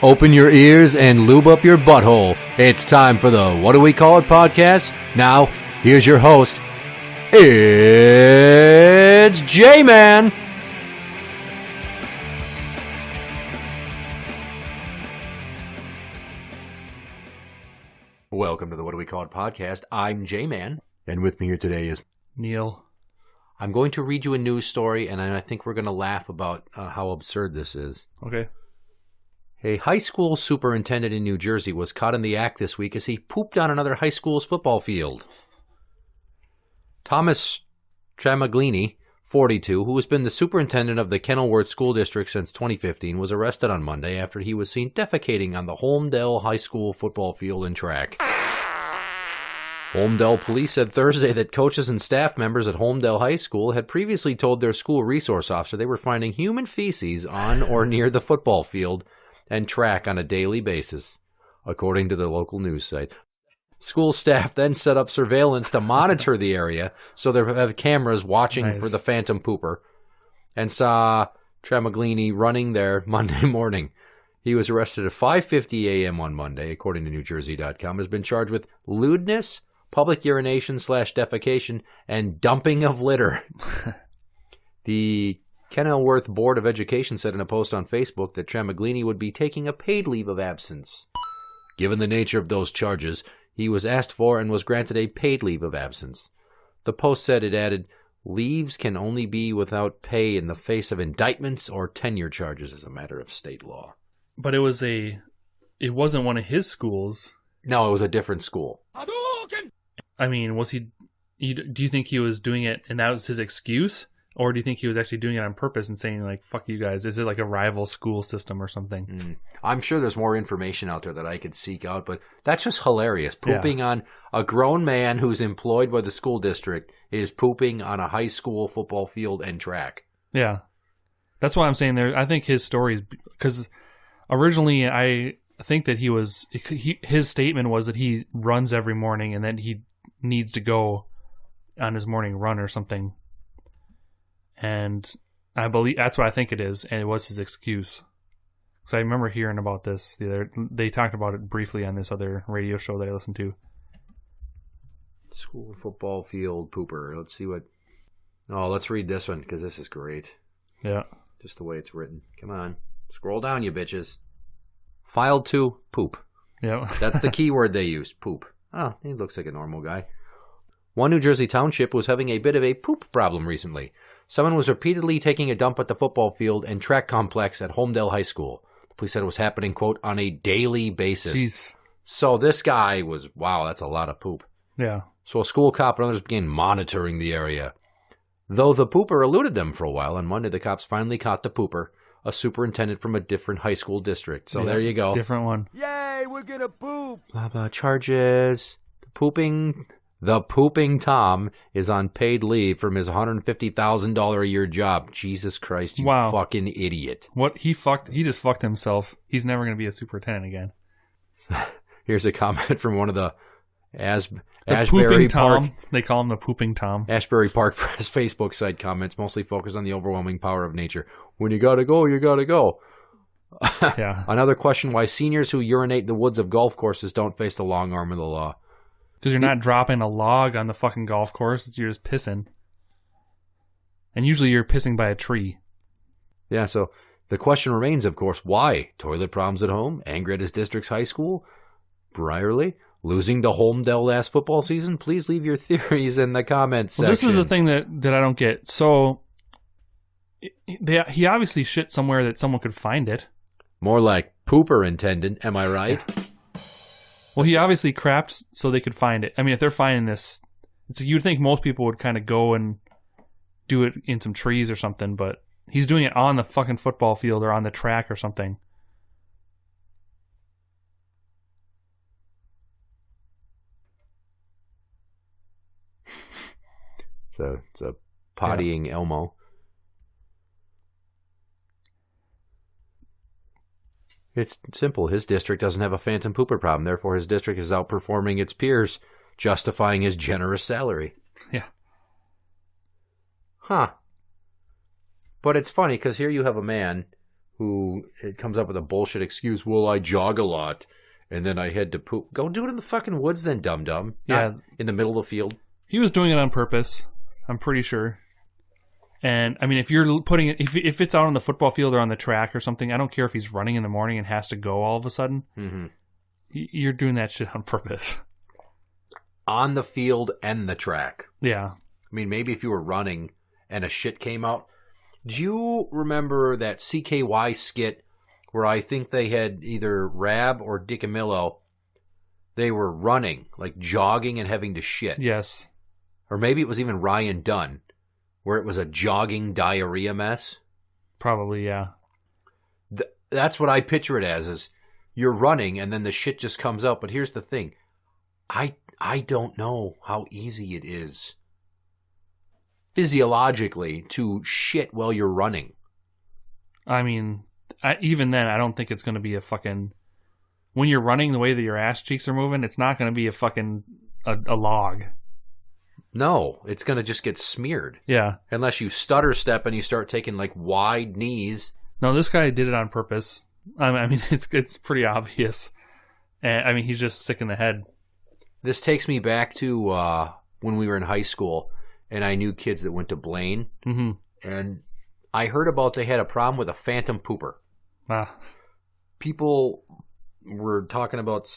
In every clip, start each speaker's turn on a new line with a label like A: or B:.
A: Open your ears and lube up your butthole. It's time for the What Do We Call It podcast. Now, here's your host. It's Jmann. Welcome to the What Do We Call It podcast. I'm Jmann, and with me here today is
B: Neil.
A: I'm going to read you a news story, and I think we're going to laugh about how absurd this is.
B: Okay.
A: A high school superintendent in New Jersey was caught in the act this week as he pooped on another high school's football field. Thomas Tramaglini, 42, who has been the superintendent of the Kenilworth School District since 2015, was arrested on Monday after he was seen defecating on the Holmdel High School football field and track. Holmdel police said Thursday that coaches and staff members at Holmdel High School had previously told their school resource officer they were finding human feces on or near the football field and track on a daily basis, according to the local news site. School staff then set up surveillance to monitor the area, so they have cameras watching for the phantom pooper, and saw Tramaglini running there Monday morning. He was arrested at 5:50 a.m. on Monday, according to NewJersey.com, has been charged with lewdness, public urination/defecation, and dumping of litter. The Kenilworth Board of Education said in a post on Facebook that Tramaglini would be taking a paid leave of absence. Given the nature of those charges, he was asked for and was granted a paid leave of absence. The post said it added, leaves can only be without pay in the face of indictments or tenure charges as a matter of state law.
B: But it wasn't one of his schools.
A: No, it was a different school.
B: I mean, do you think he was doing it and that was his excuse? Or do you think he was actually doing it on purpose and saying, like, fuck you guys? Is it like a rival school system or something?
A: I'm sure there's more information out there that I could seek out, but that's just hilarious. Pooping on a grown man who's employed by the school district is pooping on a high school football field and track.
B: Yeah. That's why I'm saying there. I think his story is because originally I think that his statement was that he runs every morning and then he needs to go on his morning run or something. And I believe that's what I think it is, and it was his excuse. Because I remember hearing about this. They talked about it briefly on this other radio show that I listened to.
A: School football field pooper. Let's see what... Oh, let's read this one, because this is great.
B: Yeah.
A: Just the way it's written. Come on. Scroll down, you bitches. Filed to poop.
B: Yeah.
A: That's the key word they used, poop. Oh, he looks like a normal guy. One New Jersey township was having a bit of a poop problem recently. Someone was repeatedly taking a dump at the football field and track complex at Holmdel High School. The police said it was happening, quote, on a daily basis.
B: Jeez.
A: So this guy was, wow, that's a lot of poop.
B: Yeah.
A: So a school cop and others began monitoring the area. Though the pooper eluded them for a while, on Monday the cops finally caught the pooper, a superintendent from a different high school district. So there you go.
B: Different one.
C: Yay, we're gonna poop.
A: Blah, blah, charges. The pooping Tom is on paid leave from his $150,000 a year job. Jesus Christ, you fucking idiot.
B: What? He just fucked himself. He's never going to be a superintendent again.
A: Here's a comment from one of the Ashbury Park.
B: They call him the pooping Tom.
A: Ashbury Park Press Facebook site comments mostly focus on the overwhelming power of nature. When you gotta go, you gotta go.
B: Yeah.
A: Another question, why seniors who urinate in the woods of golf courses don't face the long arm of the law.
B: Because you're not dropping a log on the fucking golf course. You're just pissing. And usually you're pissing by a tree.
A: Yeah, so the question remains, of course, why? Toilet problems at home? Anger at his district's high school? Brierley? Losing to Holmdel last football season? Please leave your theories in the comments section.
B: This is the thing that I don't get. So, he obviously shit somewhere that someone could find it.
A: More like Pooperintendent, am I right?
B: Yeah. Well, he obviously crapped so they could find it. I mean, if they're finding this, you'd think most people would kind of go and do it in some trees or something, but he's doing it on the fucking football field or on the track or something.
A: It's a pottying Elmo. It's simple. His district doesn't have a phantom pooper problem. Therefore, his district is outperforming its peers, justifying his generous salary.
B: Yeah.
A: Huh. But it's funny because here you have a man who it comes up with a bullshit excuse. Well, I jog a lot, and then I head to poop. Go do it in the fucking woods, then, dum-dum. Not in the middle of the field.
B: He was doing it on purpose, I'm pretty sure. And, I mean, if you're putting it... If it's out on the football field or on the track or something, I don't care if he's running in the morning and has to go all of a sudden.
A: Mm-hmm.
B: You're doing that shit on purpose.
A: On the field and the track.
B: Yeah.
A: I mean, maybe if you were running and a shit came out. Do you remember that CKY skit where I think they had either Rab or DiCamillo? They were running, like jogging and having to shit.
B: Yes.
A: Or maybe it was even Ryan Dunn, where it was a jogging diarrhea mess.
B: Probably, yeah.
A: That's what I picture it as, is you're running and then the shit just comes out. But here's the thing. I don't know how easy it is physiologically to shit while you're running.
B: I mean, even then, I don't think it's going to be a fucking... When you're running, the way that your ass cheeks are moving, it's not going to be a fucking... a log.
A: No, it's going to just get smeared.
B: Yeah.
A: Unless you stutter step and you start taking like wide knees.
B: No, this guy did it on purpose. I mean, it's pretty obvious. And I mean, he's just sick in the head.
A: This takes me back to when we were in high school, and I knew kids that went to Blaine.
B: Mm-hmm.
A: And I heard about they had a problem with a phantom pooper.
B: Ah.
A: People were talking about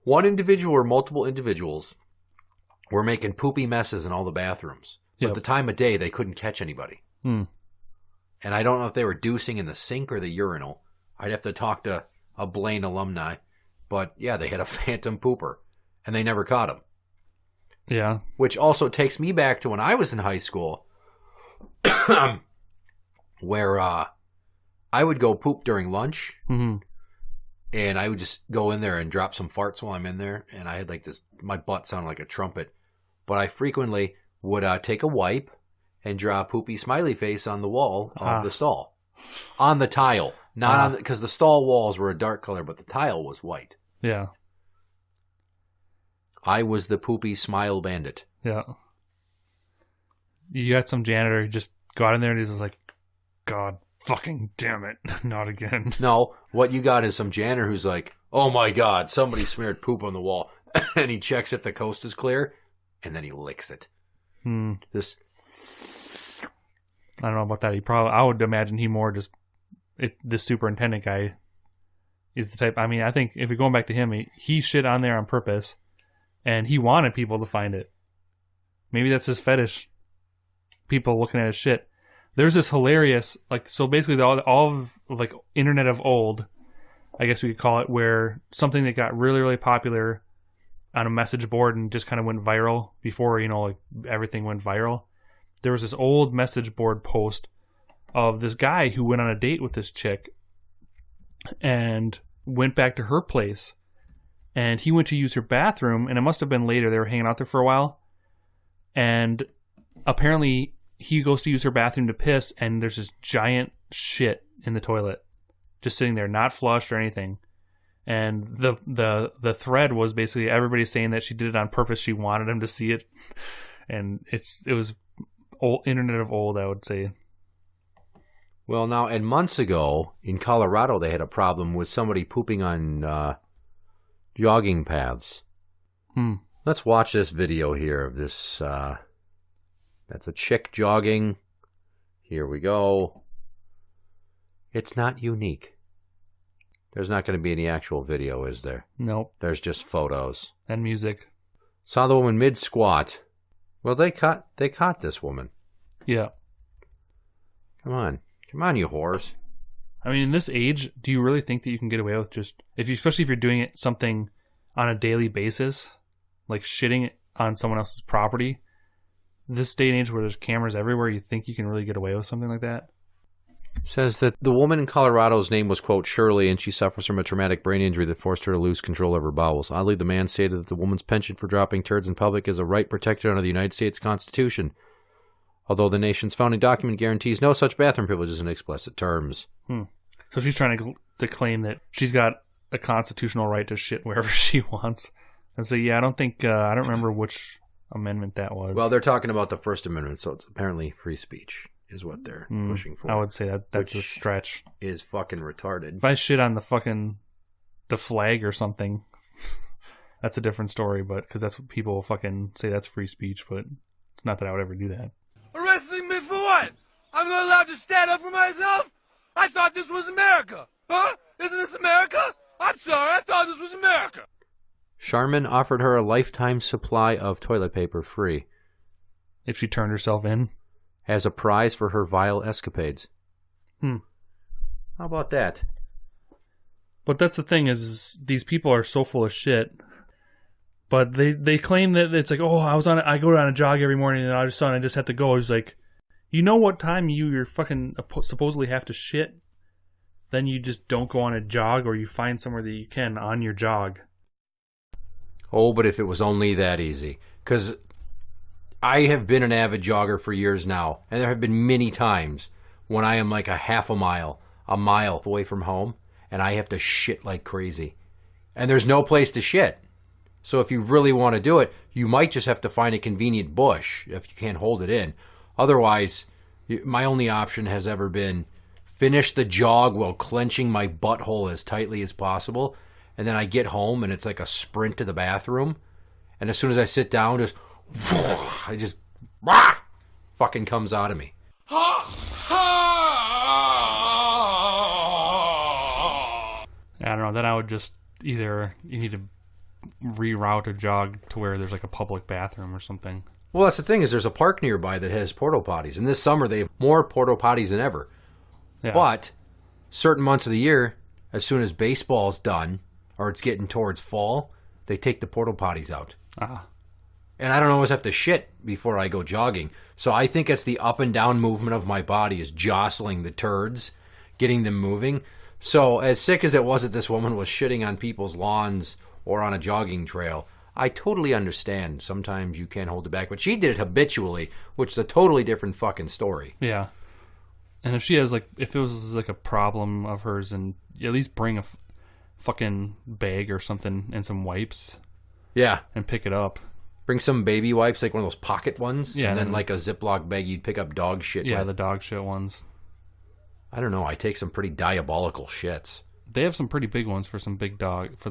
A: one individual or multiple individuals were making poopy messes in all the bathrooms. But at the time of day, they couldn't catch anybody.
B: Hmm.
A: And I don't know if they were deucing in the sink or the urinal. I'd have to talk to a Blaine alumni. But yeah, they had a phantom pooper. And they never caught him.
B: Yeah.
A: Which also takes me back to when I was in high school. Where I would go poop during lunch.
B: Mm-hmm.
A: And I would just go in there and drop some farts while I'm in there. And I had like this, my butt sounded like a trumpet. But I frequently would take a wipe and draw a poopy smiley face on the wall of the stall. On the tile. Not on because the stall walls were a dark color, but the tile was white.
B: Yeah.
A: I was the poopy smile bandit.
B: Yeah. You got some janitor who just got in there and he's just like, God fucking damn it. Not again.
A: No, what you got is some janitor who's like, oh my God, somebody smeared poop on the wall. And he checks if the coast is clear, and then he licks it. This.
B: I don't know about that. I would imagine he more just, the superintendent guy is the type. I mean, I think if you're going back to him, he shit on there on purpose, and he wanted people to find it. Maybe that's his fetish. People looking at his shit. There's this hilarious, like, so basically all of like Internet of old, I guess we could call it, where something that got really, really popular on a message board and just kind of went viral before, like everything went viral. There was this old message board post of this guy who went on a date with this chick and went back to her place, and he went to use her bathroom, and it must have been later. They were hanging out there for a while, and apparently he goes to use her bathroom to piss, and there's this giant shit in the toilet just sitting there, not flushed or anything. And the thread was basically everybody saying that she did it on purpose. She wanted him to see it, and it was old Internet of old, I would say.
A: Well, now, and months ago in Colorado, they had a problem with somebody pooping on jogging paths. Let's watch this video here of this. That's a chick jogging. Here we go. It's not unique. There's not going to be any actual video, is there?
B: Nope.
A: There's just photos.
B: And music.
A: Saw the woman mid-squat. Well, they caught this woman.
B: Yeah.
A: Come on, you whores.
B: I mean, in this age, do you really think that you can get away with just, especially if you're doing something on a daily basis, like shitting on someone else's property? This day and age where there's cameras everywhere, you think you can really get away with something like that?
A: Says that the woman in Colorado's name was, quote, Shirley, and she suffers from a traumatic brain injury that forced her to lose control of her bowels. Oddly, the man stated that the woman's penchant for dropping turds in public is a right protected under the United States Constitution, although the nation's founding document guarantees no such bathroom privileges in explicit terms.
B: So she's trying to claim that she's got a constitutional right to shit wherever she wants. And so, yeah, I don't remember which amendment that was.
A: Well, they're talking about the First Amendment, so it's apparently free speech is what they're pushing for.
B: I would say that's a
A: which
B: stretch.
A: is fucking retarded.
B: If I shit on the flag or something, that's a different story, but because that's what people fucking say, that's free speech, but it's not that I would ever do that.
C: Arresting me for what? I'm not allowed to stand up for myself? I thought this was America. Huh? Isn't this America? I'm sorry, I thought this was America.
A: Sharman offered her a lifetime supply of toilet paper free
B: If she turned herself in.
A: as a prize for her vile escapades.
B: How
A: about that?
B: But that's the thing is these people are so full of shit. But they claim that it's like, oh, I go on a jog every morning and I just have to go. It's like, you know what time you're fucking supposedly have to shit? Then you just don't go on a jog, or you find somewhere that you can on your jog.
A: Oh, but if it was only that easy. Because I have been an avid jogger for years now, and there have been many times when I am like a mile away from home, and I have to shit like crazy. And there's no place to shit. So if you really want to do it, you might just have to find a convenient bush if you can't hold it in. Otherwise, my only option has ever been finish the jog while clenching my butthole as tightly as possible, and then I get home and it's like a sprint to the bathroom, and as soon as I sit down, fucking comes out of me.
B: I don't know. Then I would just either you need to reroute a jog to where there's like a public bathroom or something.
A: Well, that's the thing is there's a park nearby that has porta potties, and this summer they have more porta potties than ever. Yeah. But certain months of the year, as soon as baseball's done or it's getting towards fall, they take the porta potties out. And I don't always have to shit before I go jogging. So I think it's the up and down movement of my body is jostling the turds, getting them moving. So as sick as it was that this woman was shitting on people's lawns or on a jogging trail, I totally understand. Sometimes you can't hold it back. But she did it habitually, which is a totally different fucking story.
B: Yeah. And if it was like a problem of hers, and at least bring a fucking bag or something and some wipes.
A: Yeah.
B: And pick it up.
A: Bring some baby wipes, like one of those pocket ones.
B: Yeah.
A: And then like a Ziploc bag you'd pick up dog shit with.
B: Yeah, the dog shit ones.
A: I don't know. I take some pretty diabolical shits.
B: They have some pretty big ones for the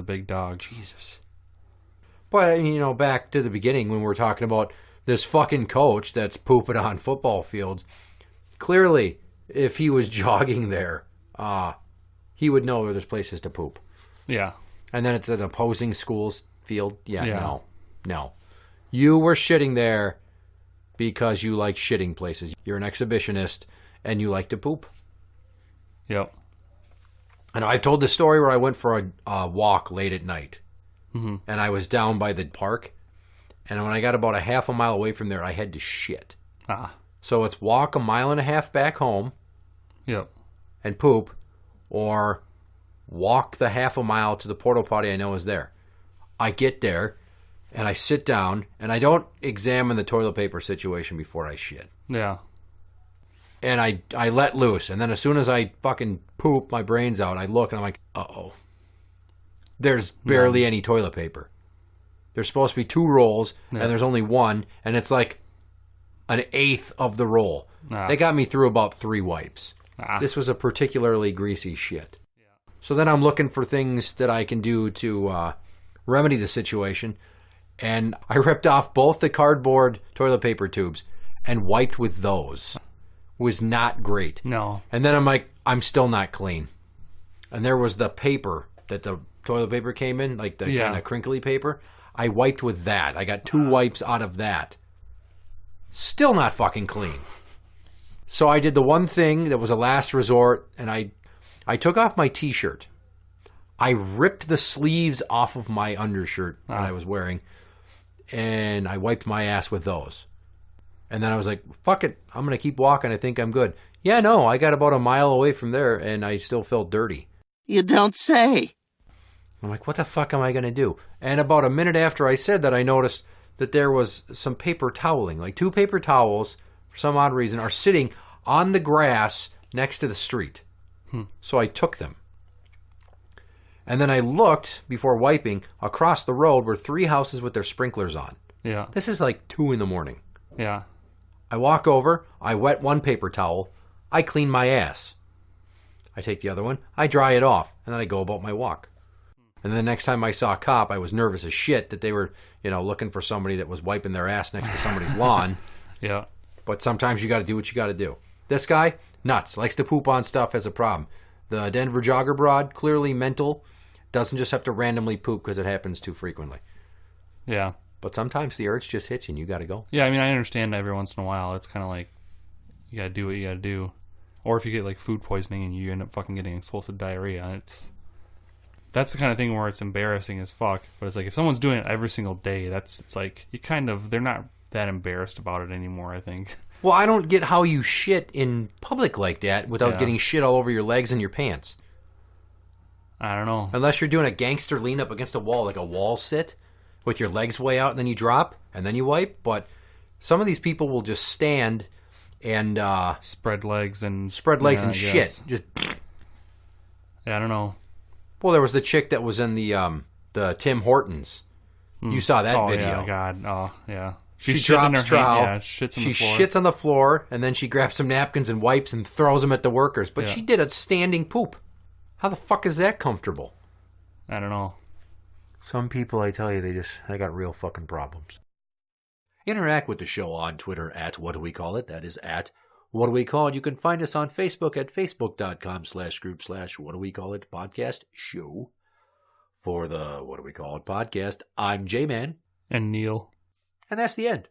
B: big dogs.
A: Jesus. But, back to the beginning when we were talking about this fucking coach that's pooping on football fields. Clearly, if he was jogging there, he would know there's places to poop.
B: Yeah.
A: And then it's an opposing school's field. Yeah. No. You were shitting there because you like shitting places. You're an exhibitionist and you like to poop.
B: Yep.
A: And I've told the story where I went for a walk late at night.
B: Mm-hmm.
A: And I was down by the park. And when I got about a half a mile away from there, I had to shit. So it's walk a mile and a half back home.
B: Yep.
A: And poop. Or walk the half a mile to the porta potty I know is there. I get there. And I sit down. And I don't examine the toilet paper situation before I shit.
B: Yeah.
A: And I let loose. And then as soon as I fucking poop my brains out, I look and I'm like, uh-oh. There's barely any toilet paper. There's supposed to be 2 rolls, and there's only 1, and it's like an eighth of the roll. They got me through about 3 wipes. This was a particularly greasy shit. Yeah. So then I'm looking for things that I can do to remedy the situation, and I ripped off both the cardboard toilet paper tubes and wiped with those. Was not great.
B: No.
A: And then I'm like, I'm still not clean. And there was the paper that the toilet paper came in, like the kind of crinkly paper. I wiped with that. I got 2 wipes out of that. Still not fucking clean. So I did the one thing that was a last resort, and I took off my t-shirt. I ripped the sleeves off of my undershirt that I was wearing, and I wiped my ass with those. And then I was like, fuck it, I'm going to keep walking. I think I'm good. Yeah, no, I got about a mile away from there, and I still felt dirty.
D: You don't say.
A: I'm like, what the fuck am I going to do? And about a minute after I said that, I noticed that there was some paper toweling. Like 2 paper towels, for some odd reason, are sitting on the grass next to the street. So I took them. And then I looked, before wiping, across the road were 3 houses with their sprinklers on.
B: Yeah.
A: This is like 2 in the morning.
B: Yeah.
A: I walk over, I wet one paper towel, I clean my ass. I take the other one, I dry it off, and then I go about my walk. And then the next time I saw a cop, I was nervous as shit that they were, looking for somebody that was wiping their ass next to somebody's lawn.
B: Yeah.
A: But sometimes you got to do what you got to do. This guy, nuts, likes to poop on stuff, has a problem. The Denver Jogger broad, clearly mental, doesn't just have to randomly poop because it happens too frequently.
B: Yeah.
A: But sometimes the urge just hits you and you got to go.
B: Yeah, I mean, I understand every once in a while. It's kind of like, you got to do what you got to do. Or if you get, like, food poisoning and you end up fucking getting explosive diarrhea, that's the kind of thing where it's embarrassing as fuck. But it's like, if someone's doing it every single day, it's like, they're not that embarrassed about it anymore, I think.
A: Well, I don't get how you shit in public like that without getting shit all over your legs and your pants.
B: I don't know.
A: Unless you're doing a gangster lean up against a wall, like a wall sit, with your legs way out and then you drop and then you wipe. But some of these people will just stand and
B: spread legs and
A: shit. Just
B: I don't know.
A: Well, there was the chick that was in the Tim Hortons. You saw that video.
B: Oh, yeah, God. Oh, yeah.
A: She drops trowel.
B: Shits on
A: she
B: the floor.
A: shits on the floor, and then she grabs some napkins and wipes and throws them at the workers. But she did a standing poop. How the fuck is that comfortable?
B: I don't know.
A: Some people, I tell you, they got real fucking problems. Interact with the show on Twitter at What Do We Call It? That is at What Do We Call It? You can find us on Facebook at facebook.com/group/What Do We Call It podcast show. For the What Do We Call It podcast, I'm Jmann.
B: And Neil.
A: And that's the end.